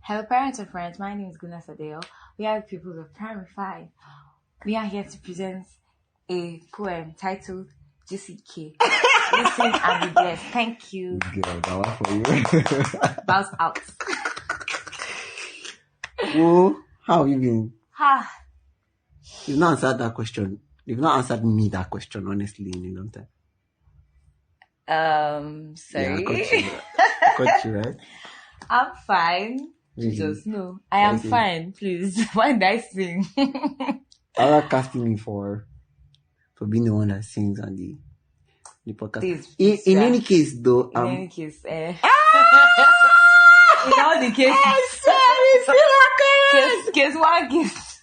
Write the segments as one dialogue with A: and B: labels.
A: Hello, parents and friends. My name is Guna Sadeo. We are the people of Primary 5. We are here to present a poem titled Jisike. Listen and be blessed. Thank you.
B: Girl, that one for you.
A: Bounce out.
B: Oh, how have you been?
A: Ha.
B: You've not answered that question. You've not answered me that question, honestly, in a long time.
A: Sorry.
B: Yeah, I got you, right?
A: I'm fine.
B: Really?
A: Jesus, no. I am fine, please. Why did I sing?
B: I like casting me for being the one that sings on the podcast.
A: Please,
B: in any case, though,
A: in any case, in all the cases, case one, case.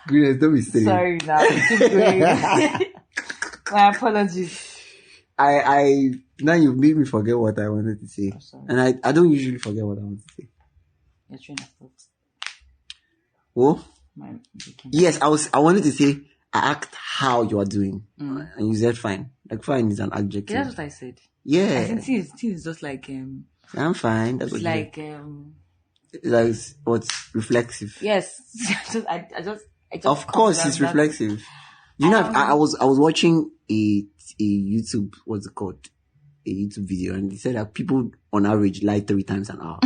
B: Goodness, don't be silly.
A: Sorry, now keep going. My apologies.
B: I now you've made me forget what I wanted to say, and I don't usually forget what I want to say.
A: Your train of thought.
B: Oh, yes, I wanted to say I asked how you are doing, and you said fine. Like fine is an adjective.
A: Yeah, that's what I said.
B: Yeah,
A: I think it's just like
B: I'm fine. That's
A: it's
B: what
A: like
B: like what's reflexive.
A: Yes, I just
B: of course it's reflexive. You know, I was watching a YouTube, what's it called? A YouTube video, and they said that people on average lie 3 times an hour.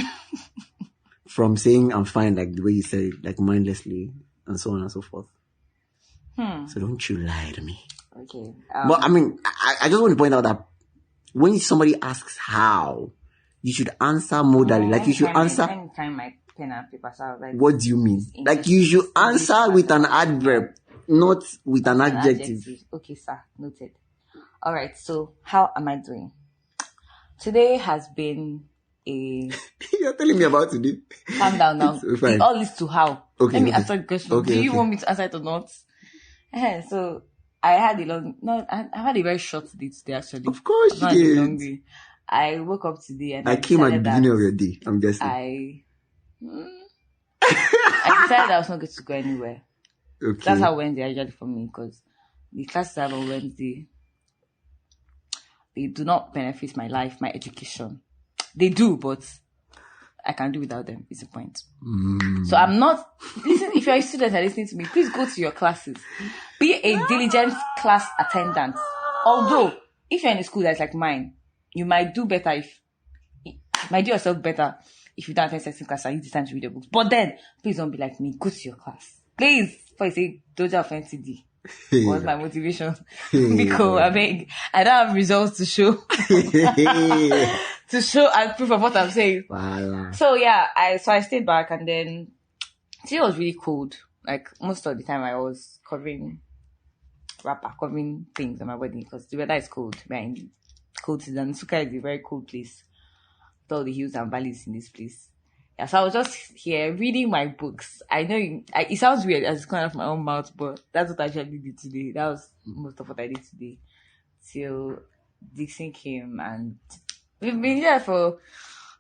B: From saying I'm fine, like the way you said it, like mindlessly, and so on and so forth. So don't you lie to me.
A: Okay.
B: But I mean, I just want to point out that when somebody asks how, you should answer modally. Like you should answer.
A: Let me find my pen and paper. So like,
B: what do you mean? Like you should answer with an adverb, not with an adjective.
A: Okay, sir. Noted. All right. So how am I doing? Today has been a...
B: You're telling me about today.
A: Calm down now. It all leads to how.
B: Okay.
A: Let me answer the question.
B: Okay,
A: Do you want me to answer it or not? So I had I had a very short day today actually.
B: Of course you did.
A: A long day. I woke up today and
B: I came at the beginning of your day, I'm guessing.
A: I decided I was not going to go anywhere.
B: Okay.
A: That's how Wednesday are usually for me, because the classes I have on Wednesday, they do not benefit my life, my education. They do, but I can do without them, is the point. So I'm not... Listen, if you're a student and listening to me, please go to your classes. Be a diligent class attendant. Although, if you're in a school that's like mine, you might do better you might do yourself better if you don't attend certain class and use the time to read your books. But then, please don't be like me. Go to your class. Please, before you say, Doja of NCD. What's my motivation? Because I don't have results to show. To show as proof of what I'm saying.
B: Voila.
A: So yeah, I stayed back, and then today was really cold. Like most of the time I was covering things on my body because the weather is cold. We're in cold season. Suka is a very cold place. With all the hills and valleys in this place. Yeah, so I was just here reading my books. I know it sounds weird as it's coming out of my own mouth, but that's what I actually did today. That was most of what I did today. Till Dixon came, and we've been here for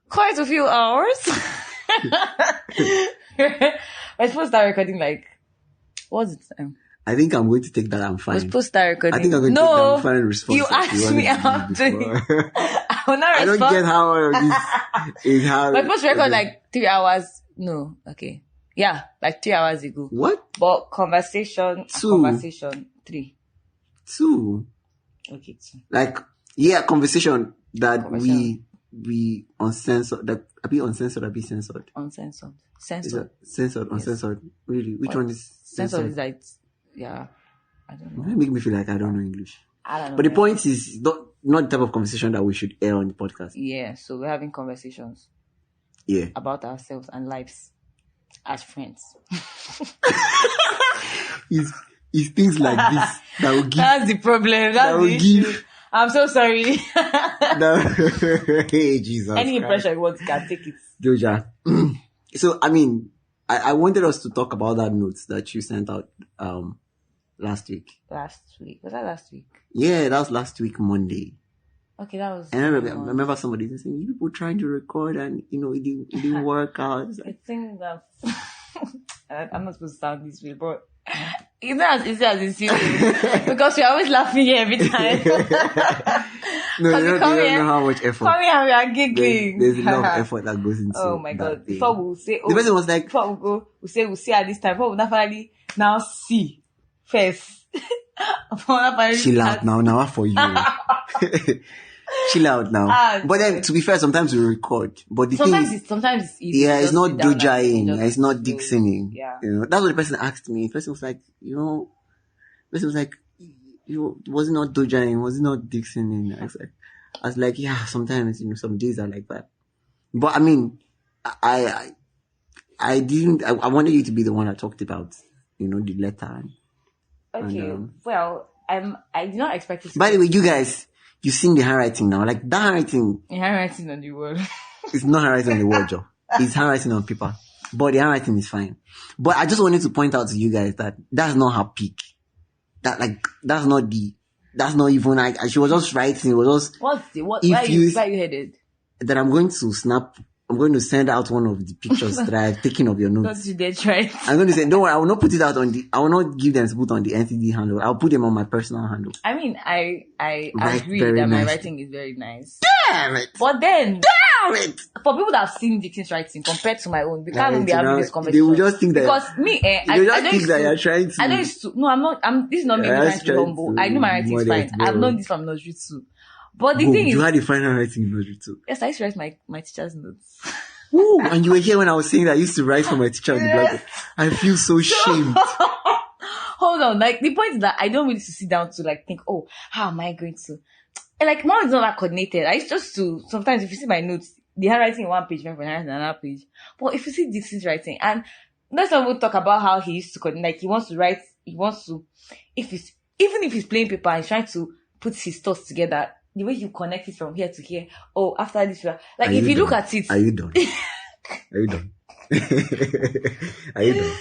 A: quite a few hours. We're supposed to start recording like, what's it?
B: I think I'm going to take that I'm fine.
A: We're supposed to start recording.
B: I think I'm going to take that I'm fine response.
A: You asked me how to. I will not respond.
B: I don't get how this is how.
A: We're supposed to record like 3 hours. No, okay. Yeah, like 3 hours ago.
B: What?
A: But conversation 3.
B: 2.
A: Okay, 2.
B: Like, yeah, conversation that we uncensored, that a bit uncensored, a bit censored.
A: Uncensored.
B: Censored. Censored, uncensored. Yes. Really? Which one is
A: censored? Censored is like, yeah, I don't know.
B: It make me feel like I don't know English.
A: I don't know.
B: But the point is not the type of conversation that we should air on the podcast.
A: Yeah, so we're having conversations.
B: Yeah.
A: About ourselves and lives as friends.
B: It's things like this that will give.
A: That's the problem. That's the issue. I'm so sorry.
B: Hey, Jesus.
A: Any impression you want, you can take it.
B: Doja. So, I mean, I wanted us to talk about that note that you sent out last week.
A: Last week? Was that last week?
B: Yeah, that was last week, Monday.
A: Okay, that was...
B: And I remember somebody saying, you people trying to record and, it didn't work out.
A: I think that... I'm not supposed to sound this way, but... It's not as easy as it seems. Because we're always laughing here every time.
B: No,
A: Cause
B: you
A: you
B: don't,
A: come
B: you don't
A: here,
B: know how much effort.
A: come here and we are giggling.
B: There's a lot of effort that goes into
A: Oh my
B: that
A: god!
B: thing.
A: Before we'll say,
B: The person was like,
A: before we go, we'll see at this time. Before we finally now see first. Before we finally
B: chill
A: start.
B: out now for you. Chill out now. But then, to be fair, sometimes we record. But the
A: sometimes
B: thing,
A: sometimes it's easy.
B: yeah, it's
A: Just
B: not
A: sit down and
B: dojaing.
A: just
B: It's not
A: chill.
B: Dixoning.
A: Yeah.
B: You know, that's what the person asked me. The person was like, the person was like, was it not dojaing? Was it not Dixoning? I was like, yeah, sometimes, some days are like that. But I mean, I wanted you to be the one that talked about, the letter.
A: Okay. Well, I did not expect it.
B: By the way, you guys, you've seen the handwriting now. Like that handwriting.
A: The handwriting on the wall.
B: It's not handwriting on the wall, Joe. It's handwriting on paper. But the handwriting is fine. But I just wanted to point out to you guys that that's not her peak. That's not even like, she was just writing. It was just.
A: Why are you headed?
B: That I'm going to send out one of the pictures that I've taken of your notes.
A: Don't you dare try it.
B: I'm going to say, don't worry, I will not put it out I will not give them to put on the NTD handle. I'll put them on my personal handle.
A: I mean, I agree that my writing is very nice.
B: Damn it!
A: But then,
B: damn it!
A: For people that have seen Dixon's writing compared to my own, we can't be having this conversation.
B: They will just think that.
A: Because me,
B: I don't think that you're trying to.
A: I know it's too. No, I'm not. This is not me trying to be humble. I know my writing is fine. I've known this from nursery too. But the thing is,
B: you had a fine writing in nursery too.
A: Yes, I used to write my teacher's notes.
B: Ooh, and you were here when I was saying that I used to write for my teacher on the blackboard. I feel so shamed.
A: Hold on, like the point is that I don't really sit down to like think, oh, how am I going to? And like mine is not that coordinated. I used just to sometimes if you see my notes, the handwriting in one page, my handwriting in another page. But if you see Dixon's writing, and let's not talk about how he used to coordinate. Like he wants to write, even if he's playing paper and he's trying to put his thoughts together. The way you connect it from here to here. Oh, after this, like if you look at it.
B: Are you done? Are you done? Are you done?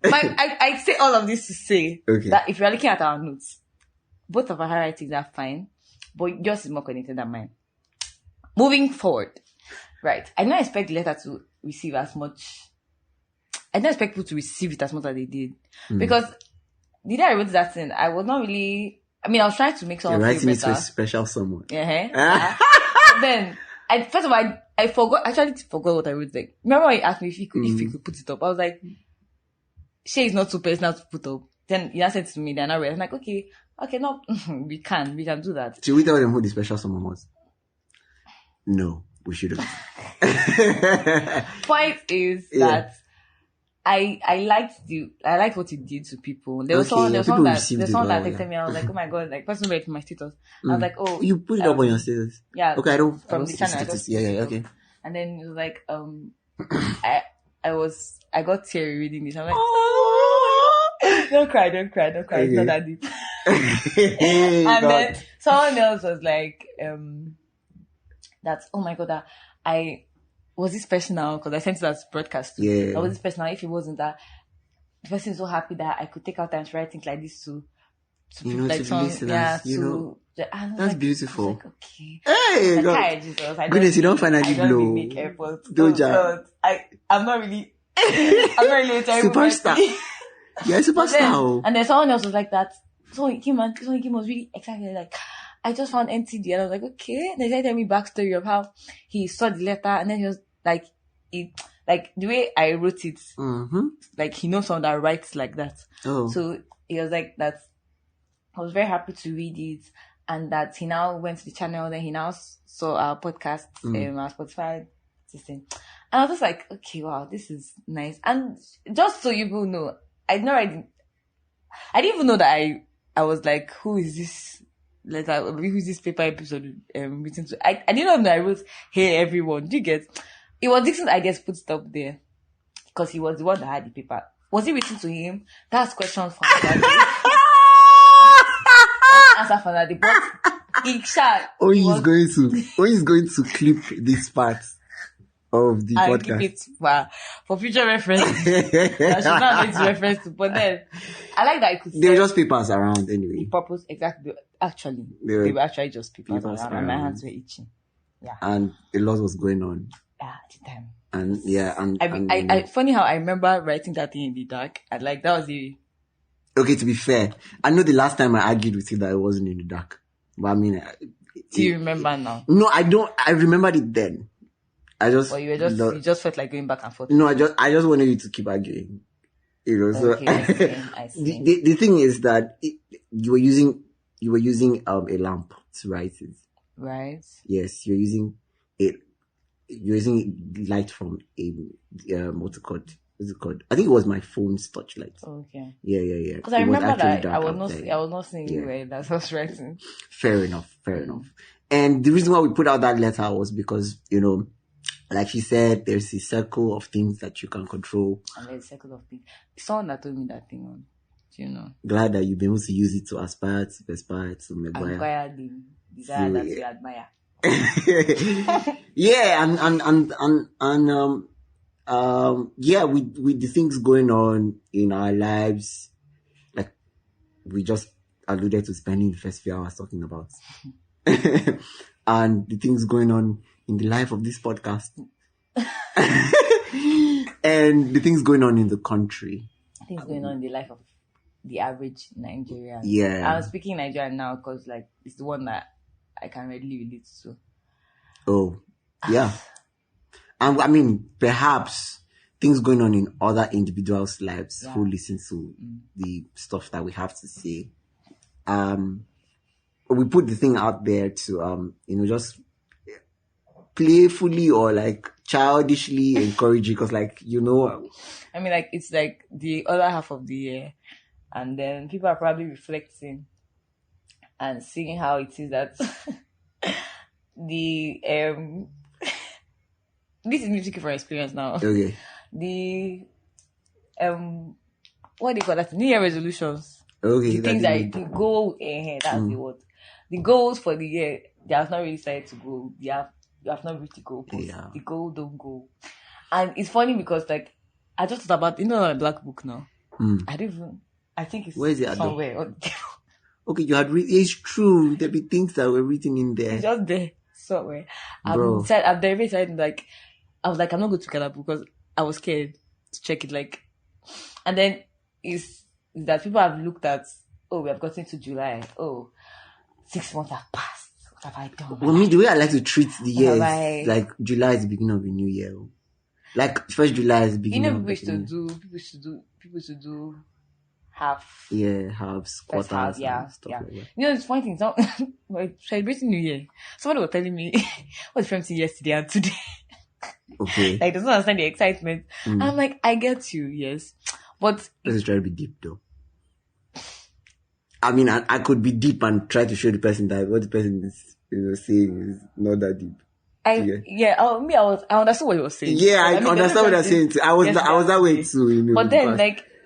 A: I say all of this to say
B: that
A: if you're looking at our notes, both of our handwritings are fine, but yours is more connected than mine. Moving forward, right? I don't expect the letter to receive as much. I don't expect people to receive it as much as they did because the day I wrote that thing, I was not really. I mean, I was trying to make someone feel better.
B: Writing it to a special someone.
A: Yeah. Then, first of all, I forgot what I wrote. Like, remember when you asked me if you could put it up? I was like, Shay is not too personal to put up. Then you said to me, then I was like, okay, no, we can do that.
B: Should we tell them who the special someone was? No, we shouldn't.
A: Point is that I liked what it did to people. There was someone that texted me. I was like, oh my god, like person read my status. I was like, oh,
B: you put it up on your status.
A: Yeah.
B: Okay, I don't
A: from the channel.
B: Status. Yeah, okay.
A: And then it was like, I got teary reading this. I'm like, don't cry. Okay. It's not that deep. And then someone else was like, that's oh my god, that I. Was this personal? Because I sent it as broadcast too.
B: Yeah.
A: Was this personal? If it wasn't that, the person is so happy that I could take out time to write things like this to
B: people, like
A: some,
B: listeners, that's like, beautiful.
A: Like, okay.
B: Hey, God.
A: Jesus.
B: Goodness, you don't finally blow.
A: Make efforts.
B: Doja.
A: I'm not really a terrible
B: superstar. Yeah, superstar.
A: And then someone else was like that. Someone came was really excited, like, I just found NTD and I was like, okay. And they said, tell me backstory of how he saw the letter and then he was like, like the way I wrote it, like he knows someone that writes like that.
B: Oh.
A: So he was like that. I was very happy to read it and that he now went to the channel. Then he now saw our podcast, our Spotify system. And I was just like, okay, wow, this is nice. And just so you people know, I didn't even know that I was like, who is this letter? Who is this paper episode written to? I didn't know that I wrote, hey everyone. Do you get? It was Dixon, I guess, put it up there because he was the one that had the paper. Was it written to him? That's questions for another day. Answer for another day. But
B: he's going to clip this part of the podcast.
A: Keep it for future reference. I should not need to reference to. But then I like that I could.
B: They were just papers around anyway.
A: Purpose exactly. Actually, they were actually just papers around, and my hands were itching. Yeah. And
B: a lot was going on.
A: Yeah, at the time.
B: And yeah,
A: I funny how I remember writing that thing in the dark. And like that was the.
B: Okay, to be fair, I know the last time I argued with you that it wasn't in the dark, but I mean,
A: Do you remember now?
B: No, I don't. I remembered it then.
A: Or you just felt like going back and forth.
B: No, I just wanted you to keep arguing. So
A: okay, I see.
B: The thing is that you were using a lamp to write it.
A: Right.
B: Yes, you're using light from a what's it called? I think it was my phone's touchlight.
A: Okay.
B: Yeah.
A: Because I remember that I was not seeing you where that was writing.
B: Fair enough. And the reason why we put out that letter was because, like she said, there's a circle of things that you can control.
A: And there's a circle of things. Someone that told me that thing on,
B: Glad that you've been able to use it to aspire to Maguire.
A: Acquire the desire that you admire.
B: Yeah, with the things going on in our lives, like we just alluded to spending the first few hours talking about, and the things going on in the life of this podcast, and the things going on in the country.
A: Things going on in the life of the average Nigerian.
B: Yeah.
A: I'm speaking Nigerian now because it's the one that I can readily relate to.
B: Oh, yeah. And I mean, perhaps things going on in other individuals' lives who listen to the stuff that we have to say. We put the thing out there to, just playfully or like childishly encourage you because, I
A: mean, it's like the other half of the year, and then people are probably reflecting and seeing how it is that the this is music for experience now.
B: Okay.
A: The what do you call that? New Year resolutions.
B: Okay.
A: The things that the goal that's the word. The goals for the year, they have not really started to go. You have not reached the goal.
B: Yeah.
A: The goal don't go. And it's funny because I just thought about my black book now. I think it's
B: where is it
A: somewhere.
B: Okay, you had it's true. There'll be things that were written in there.
A: It's just there somewhere.
B: Bro.
A: I've decided I was like, I'm not going to get that book because I was scared to check it. And then is that people have looked at, we have gotten to July. 6 months have passed. What have I done?
B: Well, the way I like to treat the years, like July is the beginning of a new year. Like first July is the beginning.
A: People should do half.
B: Yeah, halves, quarters,
A: half,
B: and stuff like that.
A: It's funny thing. So, we're celebrating New Year. Somebody was telling me what's the difference yesterday and today.
B: Okay.
A: Doesn't understand the excitement. I'm like, I get you, yes. But
B: let's try to be deep though. I mean, I could be deep and try to show the person that what the person is saying is not that deep.
A: I understood what you were saying.
B: Yeah, I understand what you're saying too. I was that way too,
A: But then,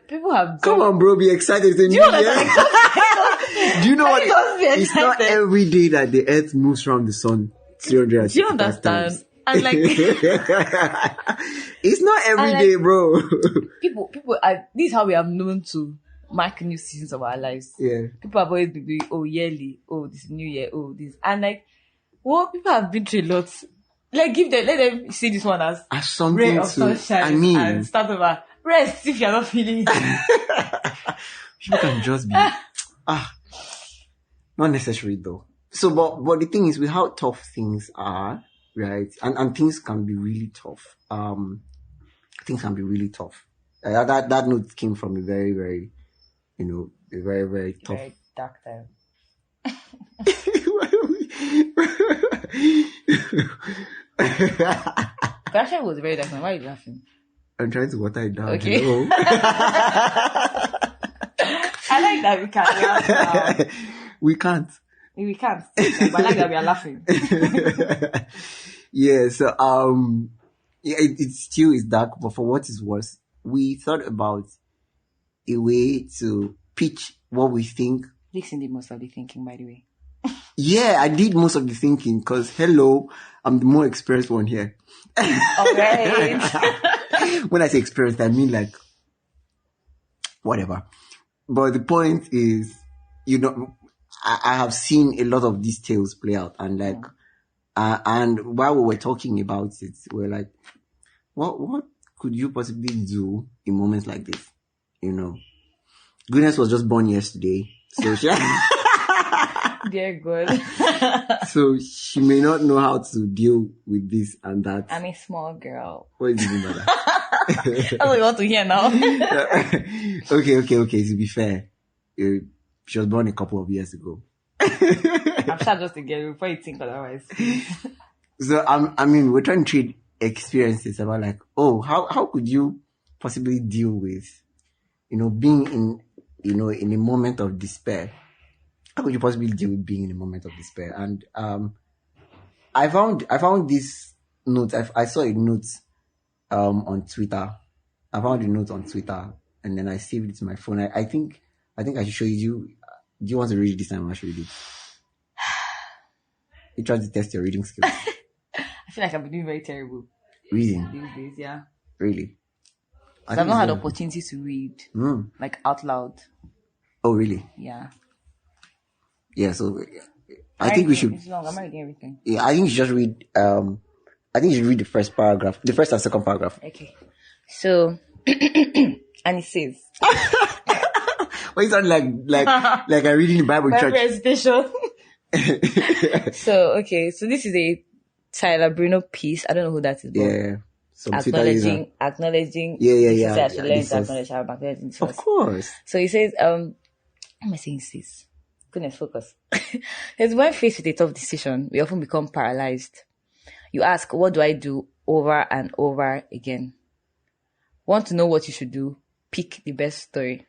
A: people have...
B: Come on, bro, be excited. Do you know what? It's not every day that the earth moves around the sun 365
A: Do you understand?
B: times.
A: And
B: it's not every day, bro.
A: People, this is how we have known to mark new seasons of our lives.
B: Yeah.
A: People have always been doing, yearly, this new year, this. And people have been through a lot. Let them see this one as
B: something
A: ray of sunshine. And start over. Rest if you're not feeling it.
B: People can just be, not necessary though. So, but the thing is with how tough things are, right? And things can be really tough. Things can be really tough. That note came from a very, very, a very, very tough.
A: Very dark time. Actually, it was very dark time. Why are you laughing?
B: I'm trying to water it down.
A: Okay. I like that we can't laugh now.
B: We can't.
A: We can't. But I like that we are laughing.
B: Yeah, so it still is dark, but for what is worse, we thought about a way to pitch what we think.
A: Dixon did most of the thinking, by the way.
B: Yeah, I did most of the thinking because, hello, I'm the more experienced one here.
A: Alright.
B: When I say experienced, I mean whatever. But the point is, I have seen a lot of these tales play out and and while we were talking about it, we're like, what could you possibly do in moments like this? Goodness was just born yesterday. So
A: Dear God.
B: So she may not know how to deal with this and that.
A: I'm a small girl.
B: What do you mean by that?
A: That's what you want to hear now.
B: Okay. To be fair, she was born a couple of years ago.
A: I'm sure just again before you think otherwise.
B: So I mean, we're trying to trade experiences about like, oh, how could you possibly deal with, being in a moment of despair? How could you possibly deal with being in a moment of despair? And I found this note. I saw a note on Twitter. I found a note on Twitter, and then I saved it to my phone. I think I should show you. Do you want to read it this time? I should read it. You try to test your reading skills.
A: I feel like I've been doing very terrible
B: Reading
A: these days. Yeah,
B: really.
A: I've not had opportunity to read like out loud.
B: Oh really?
A: Yeah.
B: Yeah. So I think we should.
A: It's long. I'm not reading everything.
B: Yeah, I think you should just read. I think you should read the first paragraph, the first and second paragraph. Okay.
A: So, and it says.
B: Why you sound like I'm reading the Bible in church?
A: Recitation. So this is a Tyler Bruno piece. I don't know who that is. But
B: yeah.
A: Acknowledging.
B: Yeah.
A: I should learn to acknowledge how I'm acknowledging this.
B: Of course.
A: So he says, what am I saying this? Goodness, focus. Because when faced with a tough decision, we often become paralyzed. You ask, what do I do over and over again? Want to know what you should do? Pick the best story.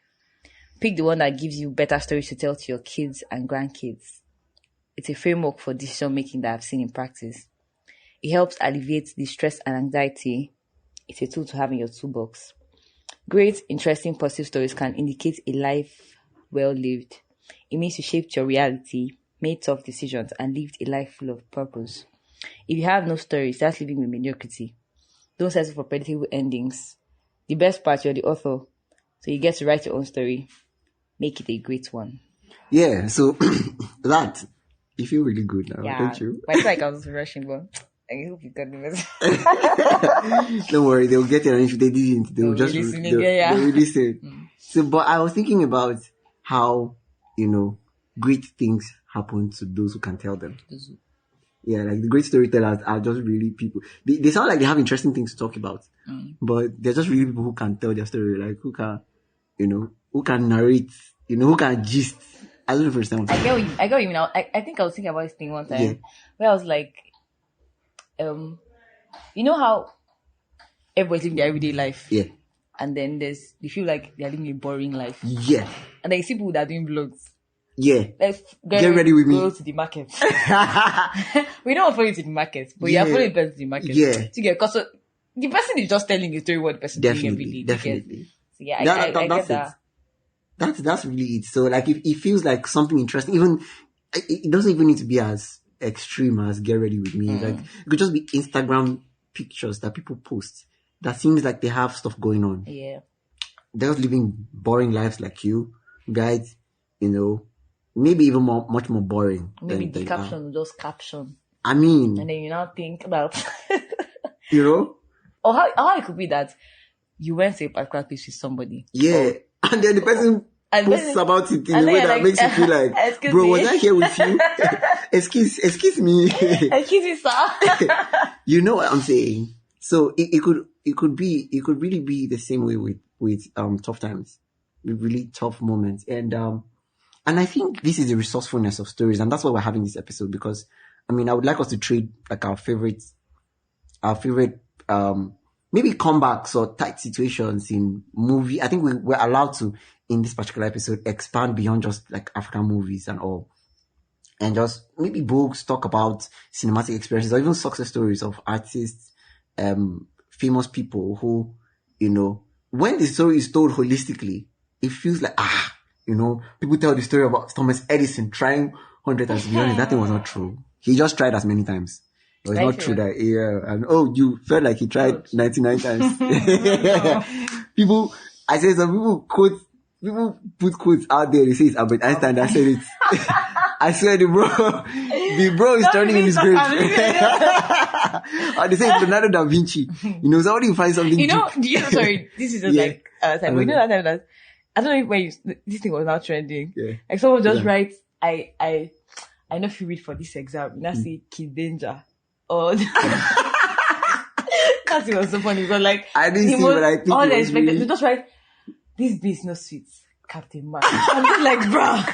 A: Pick the one that gives you better stories to tell to your kids and grandkids. It's a framework for decision making that I've seen in practice. It helps alleviate the stress and anxiety. It's a tool to have in your toolbox. Great, interesting, positive stories can indicate a life well lived. It means you shaped your reality, made tough decisions, and lived a life full of purpose. If you have no stories, that's living with mediocrity. Don't settle for predictable endings. The best part, you're the author. So you get to write your own story. Make it a great one.
B: Yeah, so that, you feel really good now, don't you?
A: I feel like I was rushing, but I hope you got the message.
B: Don't worry, they'll get it, and if they didn't, they'll just release it. So, but I was thinking about how, great things happen to those who can tell them. Yeah, like the great storytellers are just really people. They sound like they have interesting things to talk about, but they're just really people who can tell their story, like who can, who can narrate, who can gist. I don't know if you understand.
A: I get what you mean. I think I was thinking about this thing one time where I was like, you know how everybody's living their everyday life?
B: Yeah.
A: And then you feel like they're living a boring life.
B: Yeah.
A: And then you see people that are doing vlogs.
B: Yeah.
A: Like,
B: get ready with me.
A: Go to the market. We don't follow you to the market, but you're following the person to the market.
B: Yeah.
A: Because the person is just telling you story what the person is doing every day.
B: Definitely.
A: So yeah, I get that.
B: That's really it. So like if it feels like something interesting, even it doesn't even need to be as extreme as get ready with me. Like it could just be Instagram pictures that people post that seems like they have stuff going on.
A: Yeah.
B: They're just living boring lives like you, guys, maybe even much more boring.
A: Maybe the caption, just caption.
B: I mean.
A: And then you now think about
B: Or
A: how it could be that you went to a particular place with somebody.
B: Yeah. And then the person posts about it in a way that makes you feel like, bro, was I here with you? excuse me.
A: Excuse me, sir.
B: You know what I'm saying? So it could really be the same way with tough times, with really tough moments. And I think this is the resourcefulness of stories, and that's why we're having this episode, because I mean I would like us to trade like our favorite maybe comebacks or tight situations in movie. I think we're allowed to, in this particular episode, expand beyond just like African movies and all. And just maybe books, talk about cinematic experiences or even success stories of artists, famous people who, when the story is told holistically, it feels like, people tell the story about Thomas Edison trying 100 times. To be honest, that thing was not true. He just tried as many times. It was not true that, and you felt like he tried 99 times. People put quotes out there. They say it's Albert Einstein that said it. I swear the bro is turning in his grave. Or they say it's Leonardo da Vinci. Somebody will find something.
A: Sorry, this is just like, time. We know that time that, I don't know if this thing was now trending.
B: Yeah.
A: Like someone just writes I know if you read for this exam, you now see kid danger. Or that was so funny because like
B: I didn't see, but I think
A: all
B: it was
A: expected.
B: really...
A: They just write this business suite, Captain Man. I'm just like, bruh.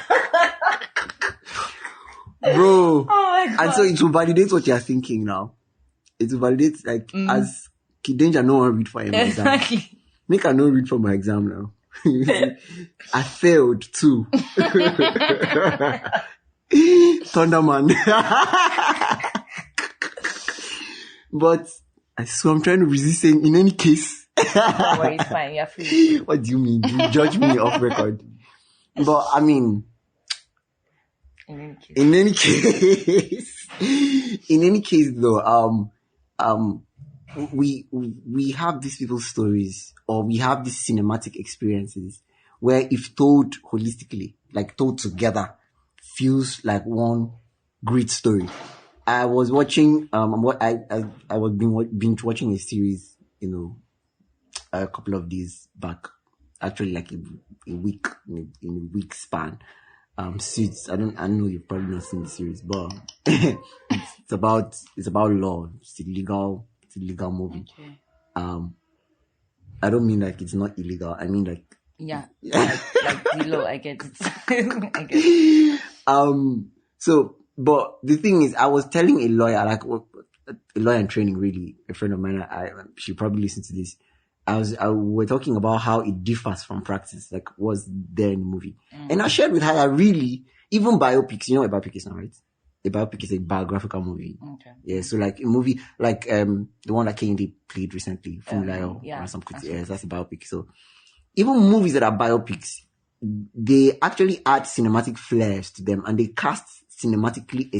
B: Bro.
A: Oh my God.
B: And so it will validate what you're thinking now. It will validate, like, as kid danger, no one read for him.
A: Exactly.
B: Make I no read for my exam now. I failed too. Thunderman. But so I'm trying to resist saying, in any case.
A: Don't worry, it's fine. You're free.
B: What do you mean? You judge me off record. But I mean, in any case, though, we have these people's stories, or we have these cinematic experiences where, if told holistically, like told together, feels like one great story. I was watching I was binge watching a series, a couple of days back, actually like a week, in a week span. Suits. I know you've probably not seen the series, but it's about law. It's a legal movie.
A: Okay.
B: I don't mean like it's not illegal. I mean like,
A: yeah. like the law. I get it. I get it.
B: So, but the thing is, I was telling a lawyer, a lawyer in training, really, a friend of mine, she probably listened to this. We're talking about how it differs from practice, like what's there in the movie. And I shared with her that really, even biopics, you know what a biopic is now, right? A biopic is a biographical movie.
A: Okay.
B: Yeah, so like a movie, like, the one that Kennedy played recently, Funlayo,
A: yeah.
B: or something. Yes, that's a biopic. So even movies that are biopics, they actually add cinematic flares to them, and they cast cinematically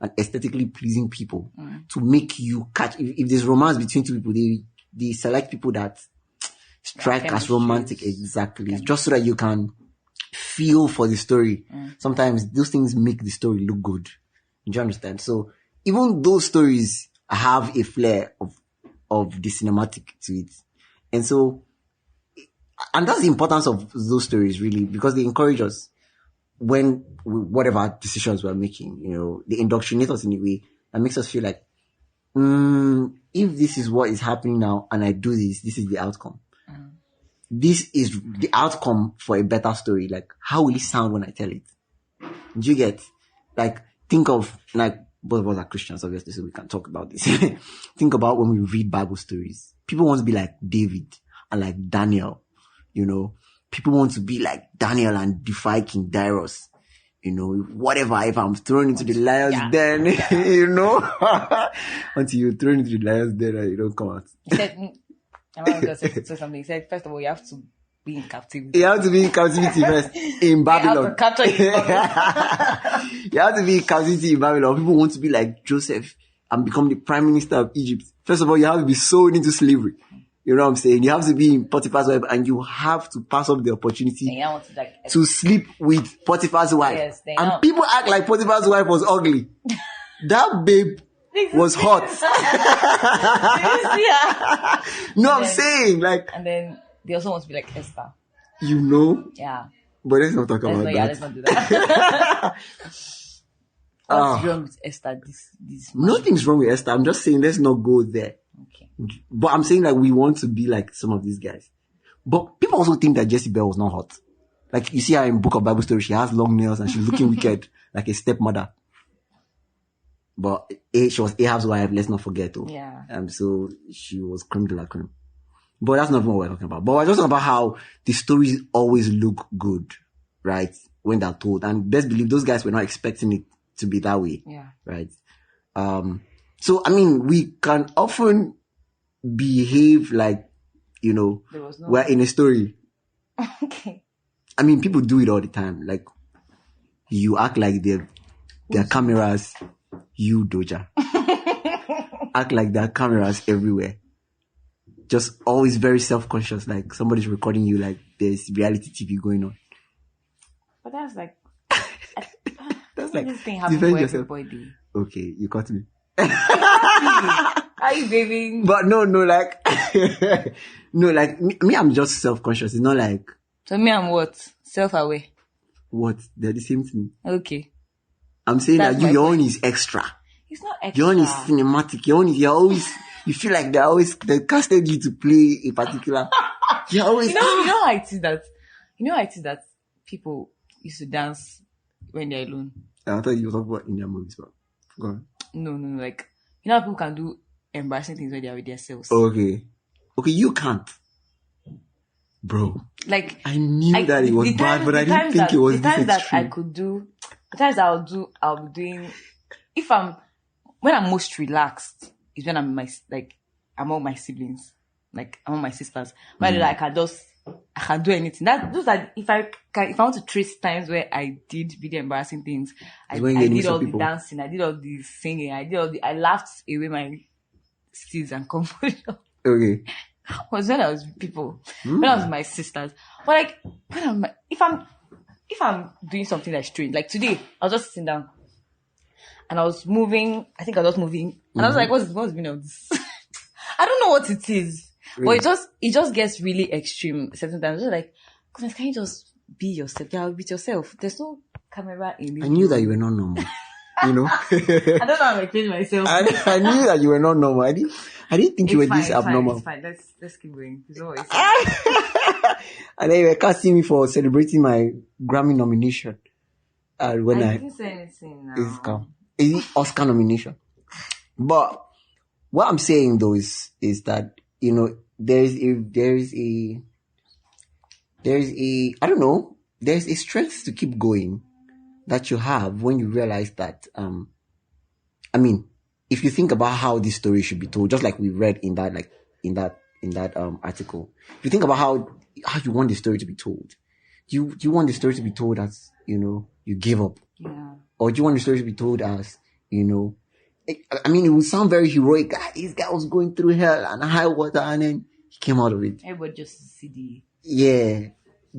B: and aesthetically pleasing people to make you catch. If there's romance between two people, they select people that strike as romantic, exactly, just so that you can feel for the story. Sometimes those things make the story look good. Do you understand? So even those stories have a flair of the cinematic to it, and that's the importance of those stories, really, because they encourage us when whatever decisions we're making. They indoctrinate us in a way that makes us feel like, if this is what is happening now and I do this is the outcome. This is the outcome for a better story. Like, how will it sound when I tell it? Do you get? Like, think of, like, both of us are Christians, obviously, so we can talk about this. Think about when we read Bible stories. People want to be like David and like Daniel, People want to be like Daniel and defy King Darius. Whatever, if I'm thrown into the lion's den, until you're thrown into the lion's den and you don't come out.
A: He said, I'm going to say something. He said, first of all, you have to be in captivity.
B: You have to be in captivity first in Babylon.
A: You have to
B: You have to be in captivity in Babylon. People want to be like Joseph and become the prime minister of Egypt. First of all, you have to be sold into slavery. You know what I'm saying? You have to be in Potiphar's wife, and you have to pass up the opportunity to sleep with Potiphar's wife.
A: Yes,
B: and people act like Potiphar's wife was ugly. That babe was hot. I'm saying, like...
A: And then they also want to be like Esther.
B: Yeah. But let's not talk about that.
A: Let's not do that. What's wrong with Esther? This
B: Nothing's wrong with Esther. I'm just saying, let's not go there.
A: Okay.
B: But I'm saying, like, we want to be like some of these guys. But people also think that Jezebel was not hot. Like, you see her in Book of Bible Story, she has long nails and she's looking wicked, like a stepmother. But she was Ahab's wife, let's not forget, though.
A: Yeah.
B: So she was creme de la creme. But that's not what we're talking about. But we're just talking about how the stories always look good, right? When they're told. And best believe those guys were not expecting it to be that way.
A: Yeah.
B: Right? So, I mean, we can often behave like, we're in a story.
A: Okay.
B: I mean, people do it all the time. Like, you act like they're cameras, you, Doja. Act like there are cameras everywhere. Just always very self-conscious, like somebody's recording you, like there's reality TV going on.
A: But that's like...
B: That's like...
A: This thing happens for everybody.
B: Okay, you caught me.
A: Are you baby?
B: But no, like... no, like, me, I'm just self-conscious. It's not like...
A: So me, I'm what? Self-aware.
B: What? They're the same thing.
A: Okay.
B: I'm saying
A: That's
B: that
A: my
B: your own
A: point.
B: is extra.
A: It's not extra.
B: Your own is cinematic. Your own is, you're always, you feel like they casted you to play a particular. You're always,
A: you know how it is that people used to dance when they're alone.
B: I thought you were talking about Indian movies, but go on.
A: No, like, you know how people can do embarrassing things when they're with themselves.
B: Okay, you can't. Bro.
A: Like,
B: I knew that it was bad, but I didn't think it was this extreme.
A: The times that I could do, the times I'll be doing, when I'm most relaxed, is when I'm among my siblings, like among my sisters. But I can do anything. Those are, if I want to trace times where I did really embarrassing things, I did all the dancing, I did all the singing, I laughed away my steeds and composure.
B: Okay.
A: Was when I was with people, when I was with my sisters. But like, if I'm doing something that's strange, like today, I was just sitting down and I was moving. I think I was just moving, and I was like, "What's the meaning of this?" I don't know what it is, really? But it just gets really extreme. Certain times, just like, goodness, can you just be yourself? Yeah, with yourself. There's no camera in it.
B: I knew that you were not normal. You know,
A: I don't know how to explain myself.
B: I knew that you were not normal. I didn't think you were this abnormal.
A: It's fine. Let's keep going.
B: And then you were casting me for celebrating my Grammy nomination. When
A: I didn't say anything now.
B: Is it Oscar nomination? But what I'm saying though is that, you know, there's a strength to keep going that you have when you realize that, if you think about how this story should be told, just like we read in that article, if you think about how you want the story to be told, do you want the story to be told as, you know, you give up?
A: Yeah.
B: Or do you want the story to be told as, you know, it would sound very heroic. This guy was going through hell and high water and then he came out of it.
A: Everybody just see the...
B: Yeah.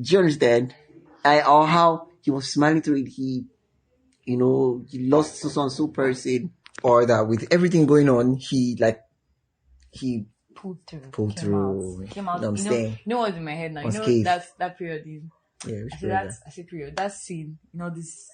B: Do you understand? Or how he was smiling through it. He lost so and so person, or that with everything going on, he
A: pulled through.
B: Came out. You know what I'm saying?
A: You know what's in my head now?
B: Unscathed.
A: You know that period is...
B: Yeah,
A: I say period. That scene, you know, this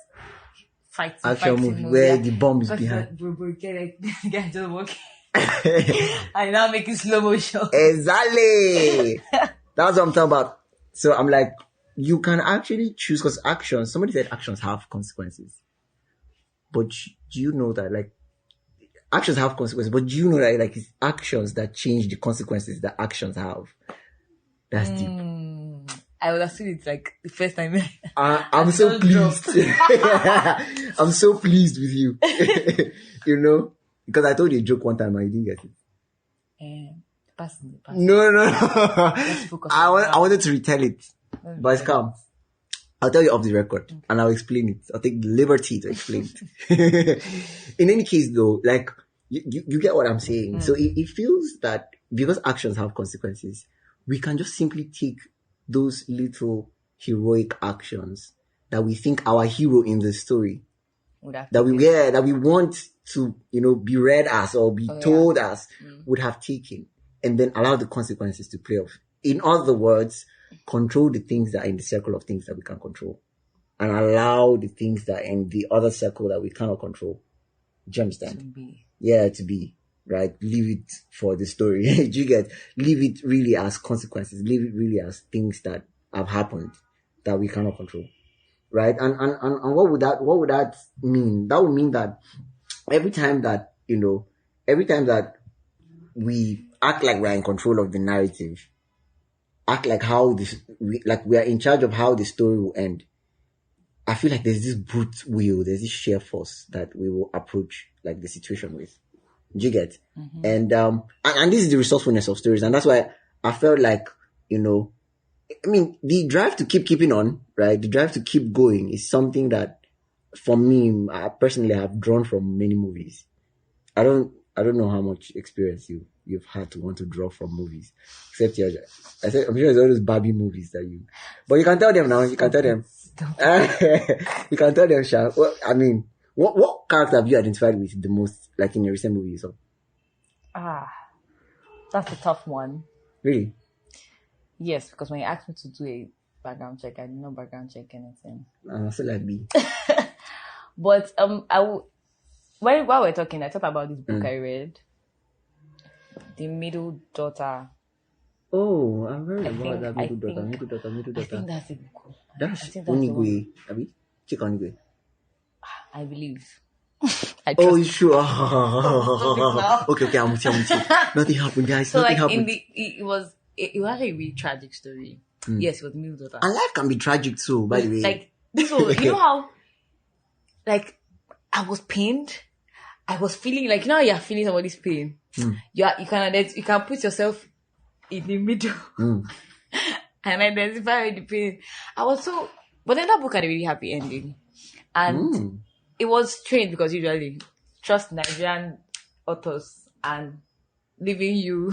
B: action movie where the bomb is behind.
A: Bro, get just walking. I now make it slow motion.
B: Exactly. That's what I'm talking about. So I'm like, you can actually choose, because somebody said actions have consequences. But do you know that, like, actions have consequences, but do you know that, like, it's actions that change the consequences that actions have? That's deep.
A: I would assume it's like the first time.
B: I'm so pleased. I'm so pleased with you. You know? Because I told you a joke one time and you didn't get it.
A: Pass.
B: No. I wanted to retell it. But it's calm. I'll tell you off the record and I'll explain it. I'll take the liberty to explain it. In any case though, like, you get what I'm saying. So it feels that because actions have consequences, we can just simply take those little heroic actions that we think our hero in the story, that we want to, you know, be read as or be told as, would have taken, and then allow the consequences to play off. In other words, control the things that are in the circle of things that we can control, and allow the things that are in the other circle that we cannot control. Do you understand? To be. Right? Leave it for the story. Do you get? Leave it really as consequences. Leave it really as things that have happened that we cannot control. Right? And what would that mean? That would mean that every time that we act like we're in control of the narrative, act like we are in charge of how the story will end, I feel like there's this brute will, there's this sheer force that we will approach like the situation with. Do you get? Mm-hmm. And this is the resourcefulness of stories, and that's why I felt like, you know, the drive to keeping on, right? The drive to keep going is something that, for me, I personally have drawn from many movies. I don't know how much experience you've had to want to draw from movies, except I'm sure there's all those Barbie movies but you can tell them now. You can tell them. You can tell them, Sha. Well, what character have you identified with the most, like in your recent movies?
A: That's a tough one.
B: Really?
A: Yes, because when you asked me to do background check. I did not background check anything.
B: I feel like B.
A: But while we're talking, I thought about this book I read, The Middle Daughter.
B: Oh, I've heard about that middle daughter.
A: I think that's a book.
B: That's Onigwe. Abi? Check Onigwe.
A: I believe.
B: Oh, you sure? Okay, I'm with you. Nothing happened, guys.
A: So
B: Nothing
A: like
B: happened.
A: it was actually a really tragic story. Yes, it was the middle daughter.
B: And life can be tragic too, by the way.
A: Like this was, you know how, like, I was pained. I was feeling like, you know how you're feeling somebody's pain. You can put yourself in the middle and identify with the pain. But then that book had a really happy ending, and it was strange because usually trust Nigerian authors and leaving you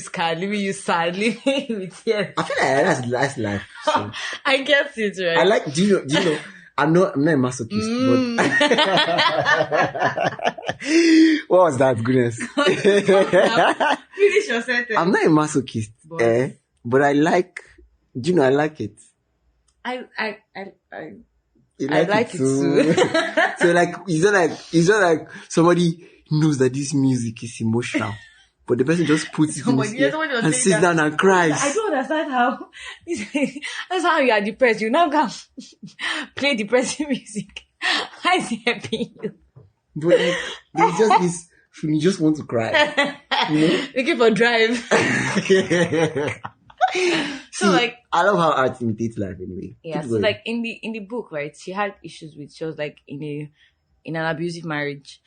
A: scarred, leaving you sad, leaving you with tears.
B: I feel like that's life. So.
A: I get it, right?
B: I like. Do you know? I'm not a masochist, but what was that? Goodness.
A: Finish your sentence.
B: I'm not a masochist, but I like. Do you know? I like it.
A: I
B: like
A: it too.
B: So like, it's not like somebody knows that this music is emotional, but the person just puts it in his ear and sits down and cries.
A: I don't understand how. That's how you are depressed. You now can play depressing music. I see helping you.
B: But like, there's just this. You just want to cry. You know?
A: Looking for drive. So like,
B: I love how art imitates life anyway.
A: Yeah. So like in the book, right? She had issues with. She was like in an abusive marriage.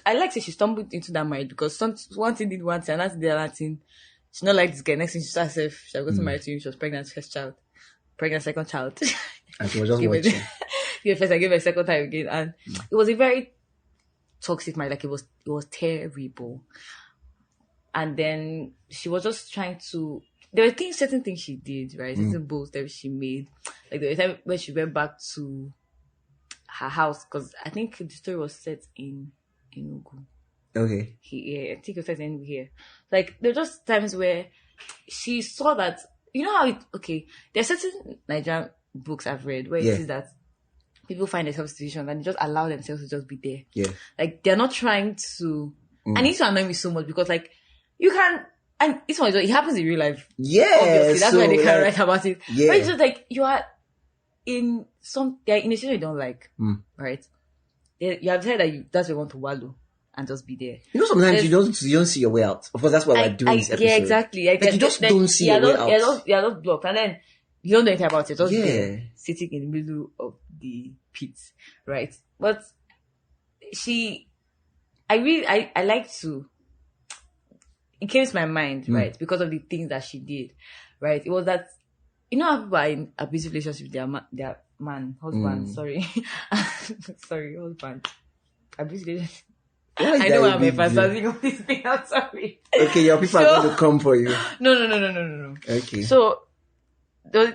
A: I like to say she stumbled into that marriage because one thing did one thing, another thing did another thing. She not like this guy. Next thing she saw herself, she had gotten married to him. She was pregnant, first child, pregnant second child,
B: and she was just watching.
A: First, I gave her a second time again, and it was a very toxic marriage. Like it was terrible. And then she was just trying to. There were certain things she did, right? Certain bold steps she made. Like there was a time when she went back to her house because I think the story was set in inugo.
B: Okay.
A: I think it was set in here. Like there were just times where she saw that, you know how there are certain Nigerian books I've read where it says that people find themselves in situations and they just allow themselves to just be there.
B: Yeah. Like
A: they're not trying to. And it used to annoy me so much because like you can. And it's one, it happens in real life.
B: Yeah.
A: Obviously, that's why they can write about it.
B: Yeah.
A: But it's just like you are in a situation you don't like, right? You have said that that's where you want to wallow and just be there.
B: You know, sometimes you don't see your way out. Of course, that's what we're doing this episode.
A: Yeah, exactly. Like
B: you just don't see your way out.
A: You're just blocked, and then you don't know anything about it. Just there, sitting in the middle of the pit, right? But I like to. It came to my mind, right, because of the things that she did, right? It was that, you know how people are in abusive relationships with their husband, husband. Abusive relationship. I know I'm emphasizing on this thing, I'm sorry.
B: Okay, your people are going to come for you.
A: No.
B: Okay.
A: So,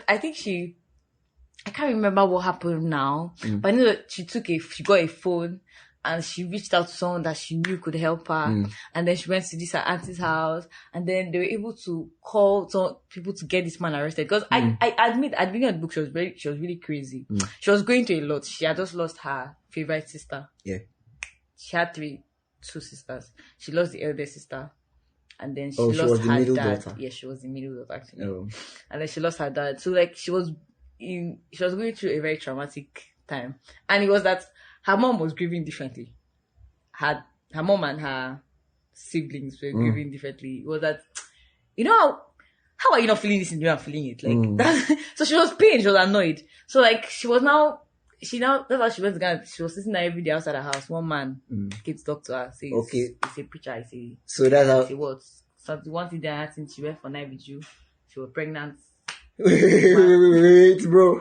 A: I think I can't remember what happened now, but I know that she got a phone, and she reached out to someone that she knew could help her. And then she went to her auntie's house. And then they were able to call some people to get this man arrested. Because I admit, at the beginning of the book, she was really crazy. She was going through a lot. She had just lost her favorite sister.
B: Yeah.
A: She had two sisters. She lost the elder sister. And then she lost her dad. Daughter. Yeah, she was the middle daughter, actually. Oh. And then she lost her dad. So, like, she was going through a very traumatic time. And it was that her mom was grieving differently. Her mom and her siblings were grieving differently. It was that, you know, how are you not feeling this and you're not feeling it? Like, so she was pained, she was annoyed. So like, that's how she went to Ghana. She was sitting there every day outside her house. One man came to talk to her. Says, it's a preacher.
B: So that's how.
A: Say what? Something one thing that happened. She went for night with you. She was pregnant.
B: Wait, bro.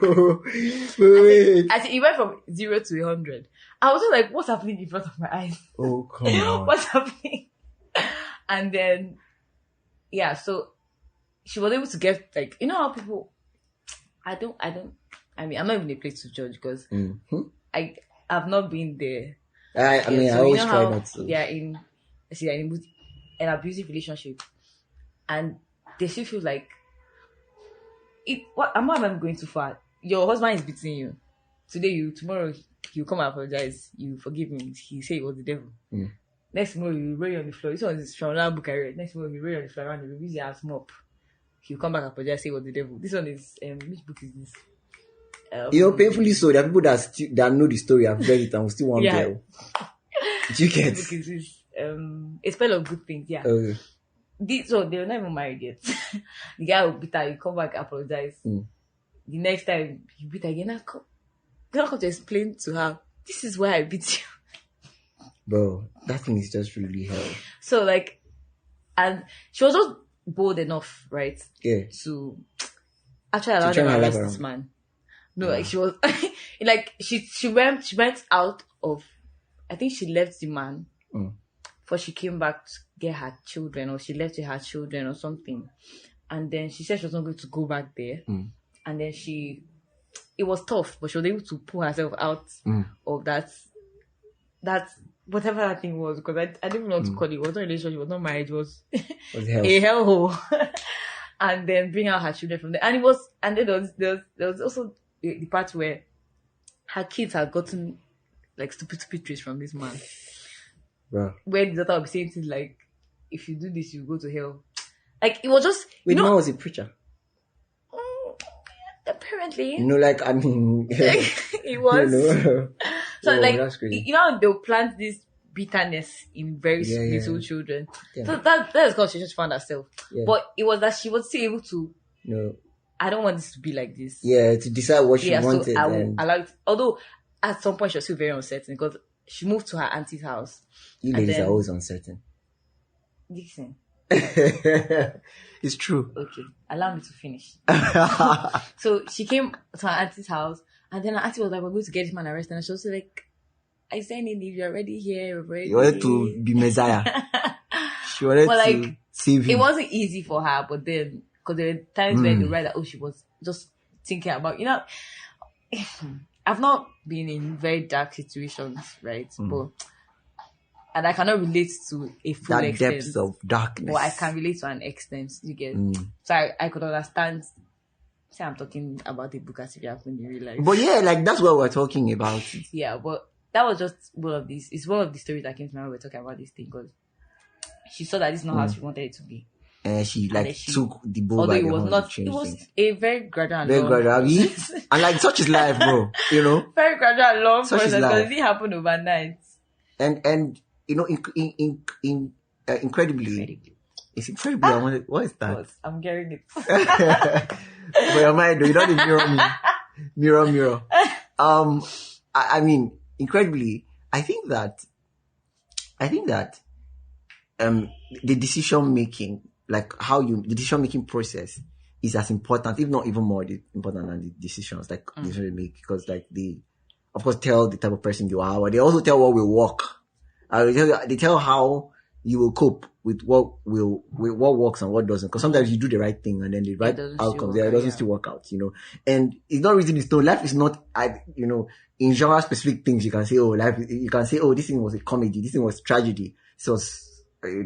B: Wait.
A: I think it went from 0 to 100. I was just like, what's happening in front of my eyes?
B: Oh, come on.
A: What's happening? And then, so she was able to get, like, you know how people, I mean, I'm not even a place to judge because I've not been there.
B: I always try not to.
A: They are in an abusive relationship and they still feel like I'm not going too far. Your husband is beating you. Tomorrow, he'll come and apologize. You forgive him. He say it was the devil. Next tomorrow, you roll on the floor. This one is from another book I read. Next tomorrow, you roll on the floor around the room. Use your ass mop. He'll come back and apologize. Say it was the devil. This one is which book is this?
B: Painfully so. There are people that know the story, have read it, and will still want to tell. Do you get?
A: Which book is this? A Spell of Good Things. Yeah. So they were not even married yet. The guy will beat her. You come back, apologize. The next time you beat her again, I come to explain to her, this is why I beat you.
B: Bro, that thing is just really hell.
A: So and she was just bold enough, right?
B: Yeah.
A: To actually allow them to arrest this man. No, like she was like she went out of, I think she left the man before she came back to get her children, or she left with her children or something. And then she said she was not going to go back there. And then it was tough, but she was able to pull herself out of that whatever that thing was, because I didn't even know what to call it. It was not a relationship, it was not marriage, it was a hellhole. And then bring out her children from there. And then there was also the part where her kids had gotten like stupid traits from this man.
B: Wow.
A: Where the daughter would be saying things like, if you do this, you go to hell. Like, it was just...
B: Wait, the man was a preacher?
A: Apparently.
B: I mean...
A: It was. So,
B: that's crazy.
A: They'll plant this bitterness in very little children. Yeah. So that is because she just found herself. Yeah. But it was that she was still able to... No. I don't want this to be like this.
B: Yeah, to decide what she wanted.
A: So I will allow it. Although, at some point, she was still very uncertain, because she moved to her auntie's house.
B: You ladies are always uncertain.
A: Listen.
B: It's true.
A: Okay, allow me to finish. So she came to her auntie's house, and then her auntie was like, we're going to get this man arrested. And she was like, I said, if you're already here,
B: you wanted to be Messiah. She wanted to save him.
A: It wasn't easy for her, but then, because there were times when they read that, she was just thinking about, I've not been in very dark situations, right? And I cannot relate to a full extent.
B: That depths of darkness.
A: But I can relate to an extent, you get. So I could understand. Say I'm talking about the book as if it happened in real life.
B: But yeah, that's what we're talking about.
A: Yeah, but that was just one of these. It's one of the stories that came to mind when we were talking about this thing, because she saw that this is not how she wanted it to be.
B: And she took the bull by the horn.
A: It was a very gradual and
B: long process. And such is life, bro.
A: Very gradual and long process, because it didn't happen overnight.
B: And incredibly. It's incredibly. What is that?
A: I'm getting it.
B: But your mind, you don't mirror me. Mirror. I mean, incredibly, I think that the decision making, the decision making process is as important, if not even more important than the decisions they make, because they of course tell the type of person you are, but they also tell what will work. They tell how you will cope with what works and what doesn't, because sometimes you do the right thing and then the right outcomes it doesn't still work out, and it's not written in stone. Life is not, in genre specific things you can say, this thing was a comedy, this thing was tragedy, so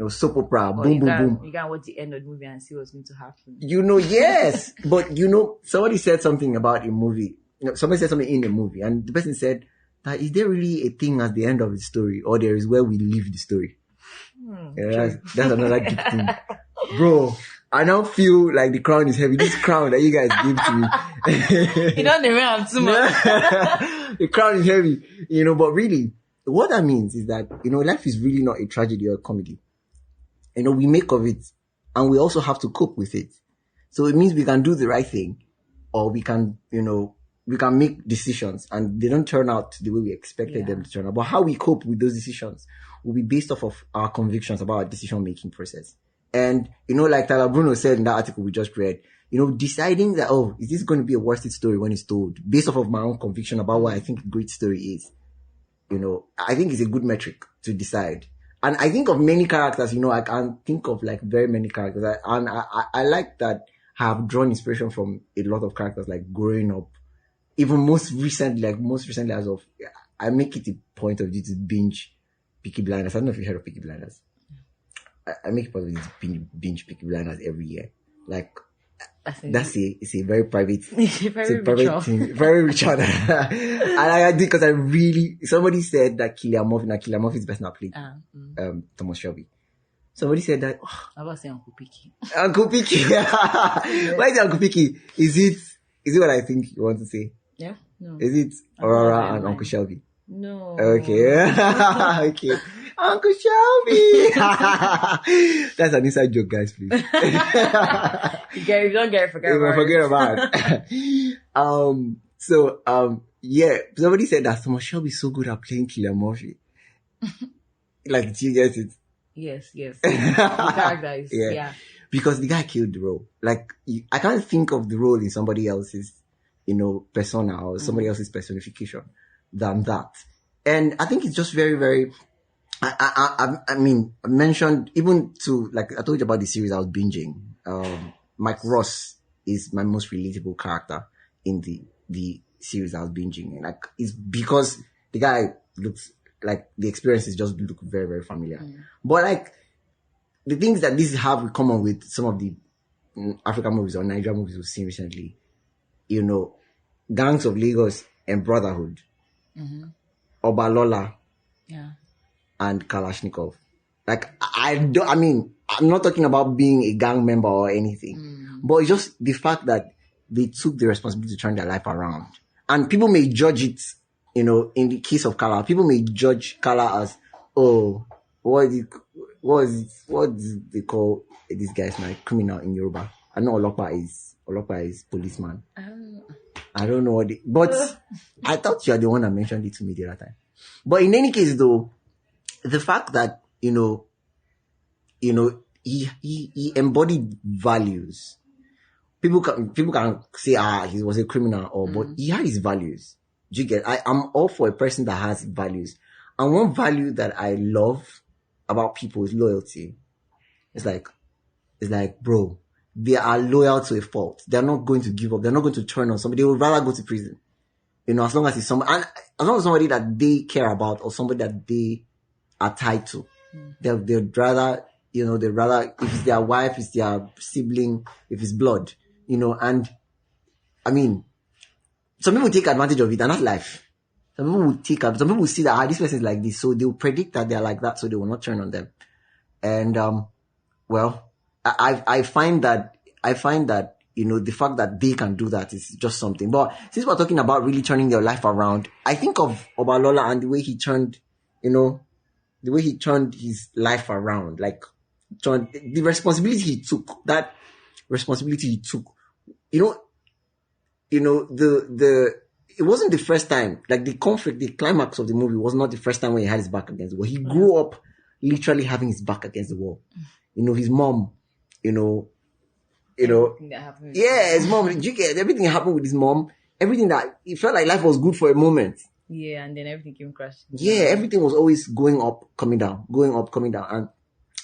B: soap opera, boom.
A: You can watch the end of the movie and see what's going to happen.
B: Yes. But somebody said something about a movie. Somebody said something in the movie, and the person said that, is there really a thing at the end of the story, or there is where we leave the story? That's another deep thing. Bro, I now feel like the crown is heavy. This crown that you guys give to me.
A: You don't remember too much.
B: The crown is heavy, but really, what that means is that, life is really not a tragedy or a comedy. We make of it, and we also have to cope with it. So it means we can do the right thing, or we can, we can make decisions, and they don't turn out the way we expected them to turn out. But how we cope with those decisions will be based off of our convictions about our decision-making process. And, like Tyler Bruno said in that article we just read, deciding that, is this going to be a worth it story when it's told, based off of my own conviction about what I think a great story is. I think it's a good metric to decide. And I think of many characters, I can think of very many characters. I like that I have drawn inspiration from a lot of characters, growing up. Even most recently as of, I make it a point of view to binge Peaky Blinders. I don't know if you heard of Peaky Blinders. I make it a point of view to binge Peaky Blinders every year. it's a very private,
A: It's a
B: private thing, very rich one. And I did because somebody said that Cillian Murphy's best now played Thomas Shelby. Somebody said that.
A: I was saying Uncle Picky.
B: Uncle Picky. Why is it Uncle Picky? Is it what I think you want to say?
A: Yeah. No.
B: Is it Aurora and Uncle Shelby?
A: No.
B: Okay. Okay. Uncle Shelby. That's an inside joke, guys, please.
A: If you don't get it, forget about
B: it. So, yeah, somebody said that Thomas Shelby is so good at playing Cillian Murphy. Like, do you get it?
A: Yes. The character is, yeah.
B: Because the guy killed the role. Like, I can't think of the role in somebody else's, persona or somebody else's personification than that. And I think it's just very, very, I mean, I mentioned even to, like, I told you about the series I was binging. Mike Ross is my most relatable character in the series I was binging. And like, it's because the guy looks like the experiences just look very, very familiar. But like, the things that this have in common with some of the African movies or Nigerian movies we've seen recently, Gangs of Lagos and Brotherhood, Obalola, and Kalashnikov. Like, I'm not talking about being a gang member or anything, but it's just the fact that they took the responsibility to turn their life around. And people may judge it, in the case of Kala, people may judge Kala as, what do they call these guys now? Criminal in Yoruba. I know Olopa is policeman. I don't know but I thought you are the one that mentioned it to me the other time. But in any case, though, the fact that, he embodied values. People can say, he was a criminal, but he had his values. Do you get? I'm all for a person that has values. And one value that I love about people is loyalty. It's like, bro, they are loyal to a fault. They're not going to give up. They're not going to turn on somebody. They would rather go to prison. As long as it's somebody, and as long as somebody that they care about or somebody that they are tied to, they'd rather, if it's their wife, it's their sibling, if it's blood, and I mean, some people take advantage of it, and that's life. Some people will see that, this person is like this, so they will predict that they're like that, so they will not turn on them. And, well, I find that, the fact that they can do that is just something. But since we're talking about really turning their life around, I think of Obalola and the way he turned, his life around, like, the responsibility he took, it wasn't the first time, like the conflict, the climax of the movie was not the first time when he had his back against the wall. He grew up literally having his back against the wall. His mom, everything that happened his mom, everything happened with his mom, everything that, it felt like life was good for a moment.
A: Yeah, and then everything came crashing.
B: Yeah, everything was always going up, coming down, going up, coming down. And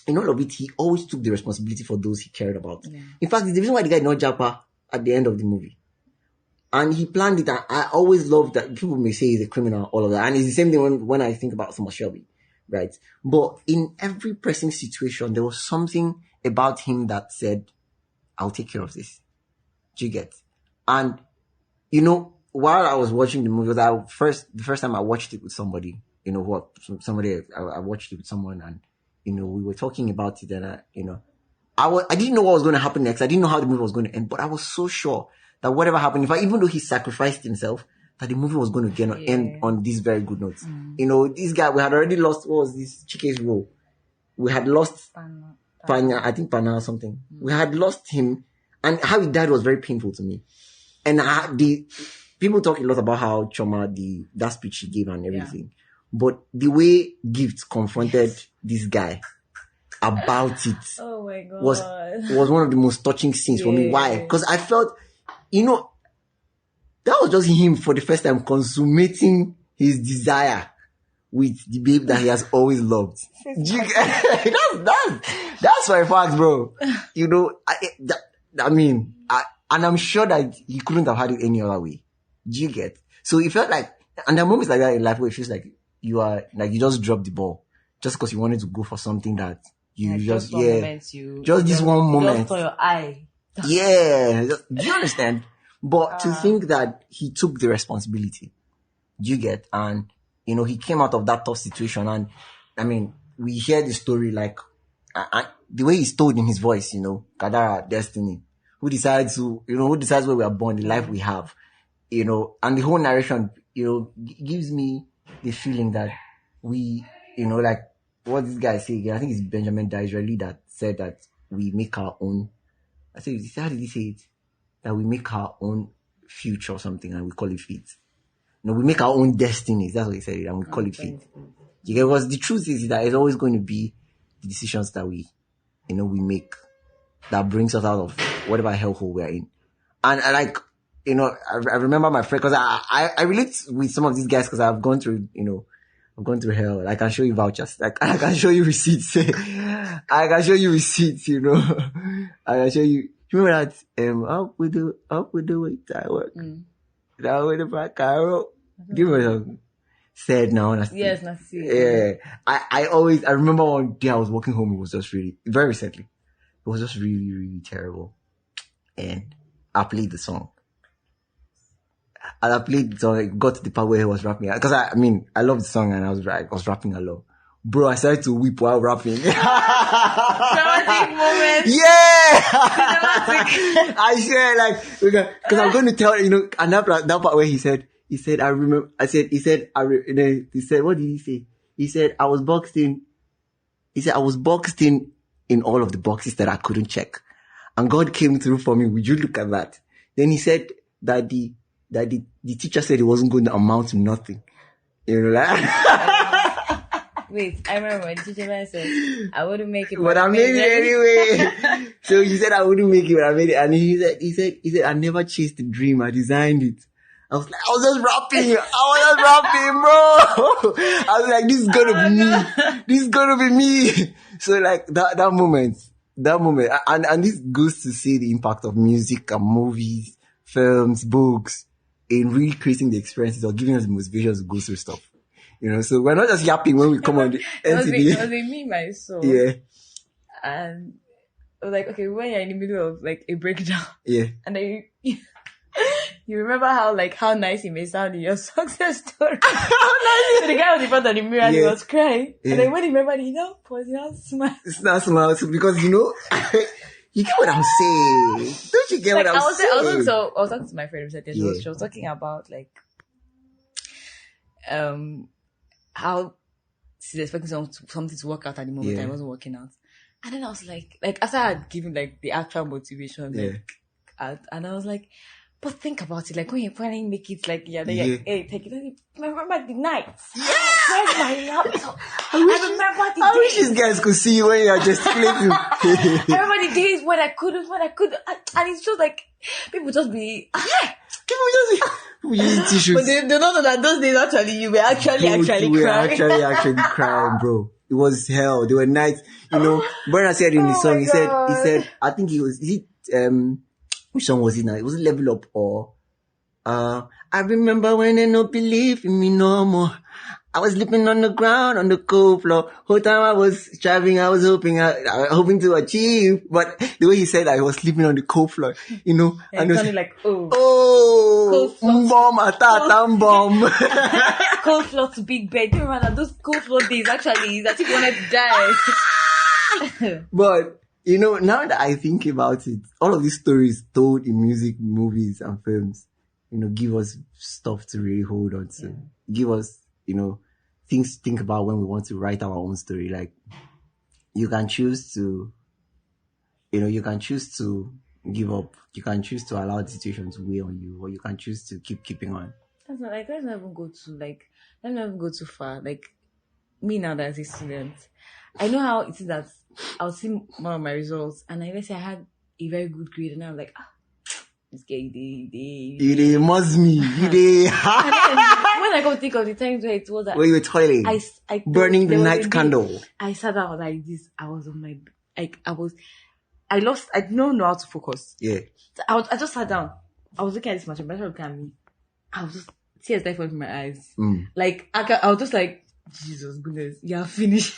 B: in all of it, he always took the responsibility for those he cared about. Yeah. In fact, it's the reason why the guy did not japa at the end of the movie. And he planned it. And I always love that people may say he's a criminal, all of that. And it's the same thing when I think about Thomas Shelby, right? But in every pressing situation, there was something about him that said, I'll take care of this. Do you get? And, while I was watching the movie, the first time I watched it with somebody, I watched it with someone and, we were talking about it and, I didn't know what was going to happen next. I didn't know how the movie was going to end, but I was so sure that whatever happened, even though he sacrificed himself, that the movie was going to end on these very good notes. This guy, we had already lost, what was this Chike's role? We had lost Panya, I think Pana or something. We had lost him, and how he died was very painful to me. And people talk a lot about how Choma, that speech he gave and everything. But the way Gift confronted this guy about it
A: oh my God.
B: was one of the most touching scenes for me. Why? Because I felt, that was just him for the first time consummating his desire with the babe that he has always loved. That's for a fact, bro. And I'm sure that he couldn't have had it any other way. Do you get? So it felt like, and there are moments like that in life where it feels like you just dropped the ball just because you wanted to go for something that you just this one moment.
A: Just saw your eye.
B: Yeah. Do you understand? But to think that he took the responsibility, do you get? And, he came out of that tough situation. And, I mean, we hear the story like, the way he's told in his voice, Kadara, destiny. Who decides where we are born, the life we have, and the whole narration, gives me the feeling that we, like what this guy say again, I think it's Benjamin Disraeli that said that we make our own, how did he say it? That we make our own future or something and we call it fate. We make our own destinies. That's what he said, and we call it fate. Because the truth is that it's always going to be the decisions that we make that brings us out of whatever hellhole we're in. And I like, I remember my friend, because I relate with some of these guys because I've gone through, I've gone through hell. Like, I can show you vouchers. Like, I can show you receipts. I can show you receipts, I can show you. Remember that, up with the way I work. Down with the back arrow. Give me a song. Said now,
A: yes, not see.
B: Yeah. I remember one day I was walking home, it was just really, very recently. It was just really, really terrible. And I played the song. And I played the song, it got to the part where he was rapping. Because I love the song and I was rapping along. Bro, I started to weep while rapping.
A: Dramatic moment.
B: Yeah! I swear, like, because I'm going to tell, and that part where he said, what did he say? He said, I was boxed in in all of the boxes that I couldn't check. And God came through for me. Would you look at that? Then he said that the teacher said it wasn't going to amount to nothing.
A: Wait, I remember when the teacher said, I wouldn't make it.
B: But I made it anyway. So he said I wouldn't make it, but I made it. And he said, I never chased the dream. I designed it. I was just rapping, bro. I was like, this is gonna be me. This is gonna be me. So like that moment, and this goes to see the impact of music and movies, films, books in really creating the experiences or giving us the motivation to go through stuff. So we're not just yapping when we come on the NTD.
A: It was a me, my soul.
B: Yeah.
A: And I was like, okay, when you're in the middle of like a breakdown.
B: Yeah.
A: And then you remember how nice it may sound in your success story. So the guy was in front of the mirror and he was crying. Yeah. And then when he remembered, he now smiles.
B: It's not smiles because you get what I'm saying. Don't you get what I'm saying?
A: I was talking to my friend who said this. Yeah. She was talking about like how she's expecting something to work out at the moment and it wasn't working out. And then I was like after I had given like the actual motivation, and I was like, but think about it, like when you finally make it, like hey, take it. Remember the nights. Yeah. Where's my laptop? I
B: wish these guys could see you when you are gesticulating.
A: I remember the days when I couldn't, and it's just like people just be.
B: We use tissues.
A: But they don't know that those days actually you were actually crying.
B: actually crying, bro. It was hell. There were nights, Bernard said in the song, he said, I think which song was it now? It was Level Up or, I remember when they don't believe in me no more. I was sleeping on the ground, on the cold floor. Whole time I was striving, I was hoping to achieve. But the way he said I was sleeping on the cold floor,
A: And
B: it was
A: like,
B: bomb.
A: Cold floor to big bed. Do you remember that those cold floor days actually, that you wanted to die?
B: But, now that I think about it, all of these stories told in music, movies, and films, give us stuff to really hold on to. Give us, things to think about when we want to write our own story. Like, you can choose to give up. You can choose to allow the situation to weigh on you, or you can choose to keeping on.
A: Let's not even go too far. Like, me now that as a student, I know how it is that I'll see one of my results, and let's say I had a very good grade, and I'm like, this guy,
B: they must me.
A: When I go think of the times where it was that
B: where you were toiling, I burning the night candle.
A: I sat down like this. I was on my I don't know how to focus.
B: Yeah.
A: So I just sat down. I was looking at this machine, but looking at me. I was just tears started falling from my eyes. Like I was just like, Jesus goodness, you're finished.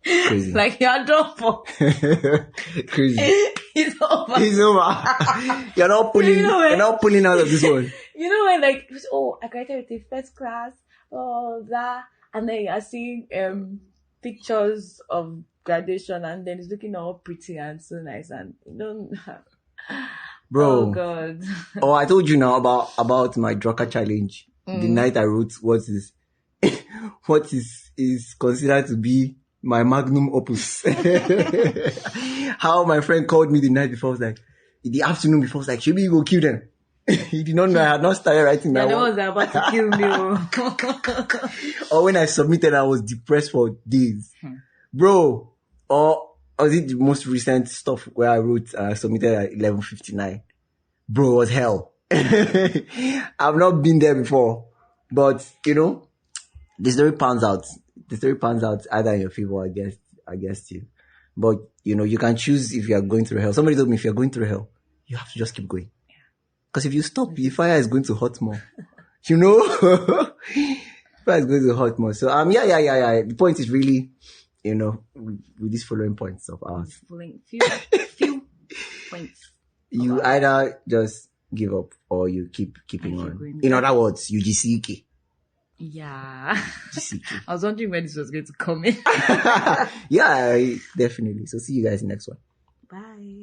B: Crazy.
A: Like you're done for.
B: Crazy.
A: It's over.
B: It's over. You're not pulling. You're not pulling out of this one.
A: You know when like, oh, I graduated with a first class, oh that, and then you're seeing pictures of graduation, and then it's looking all pretty and so nice, and you don't.
B: Bro.
A: Oh God.
B: Oh, I told you now about my Drucker challenge. The night I wrote what is considered to be my magnum opus. How my friend called me the night before, was like, in the afternoon before, was like, should we go kill them? He did not know I had not started writing that one.
A: Was about to kill me.
B: Or when I submitted, I was depressed for days. Bro, or was it the most recent stuff where I wrote, submitted at 11:59? Bro, it was hell. I've not been there before. But, you know, the story pans out. The story pans out either in your favor or against you. But, you know, you can choose if you are going through hell. Somebody told me if you're going through hell, you have to just keep going. Because if you stop, the fire is going to hot more. You know? Fire is going to hot more. So, yeah. The point is really, you know, with these following points of ours.
A: Few points.
B: You either just give up or you keeping on. In other words, you Jisike.
A: Yeah.
B: Jisike.
A: I was wondering when this was going to come in.
B: Yeah, definitely. So see you guys next one.
A: Bye.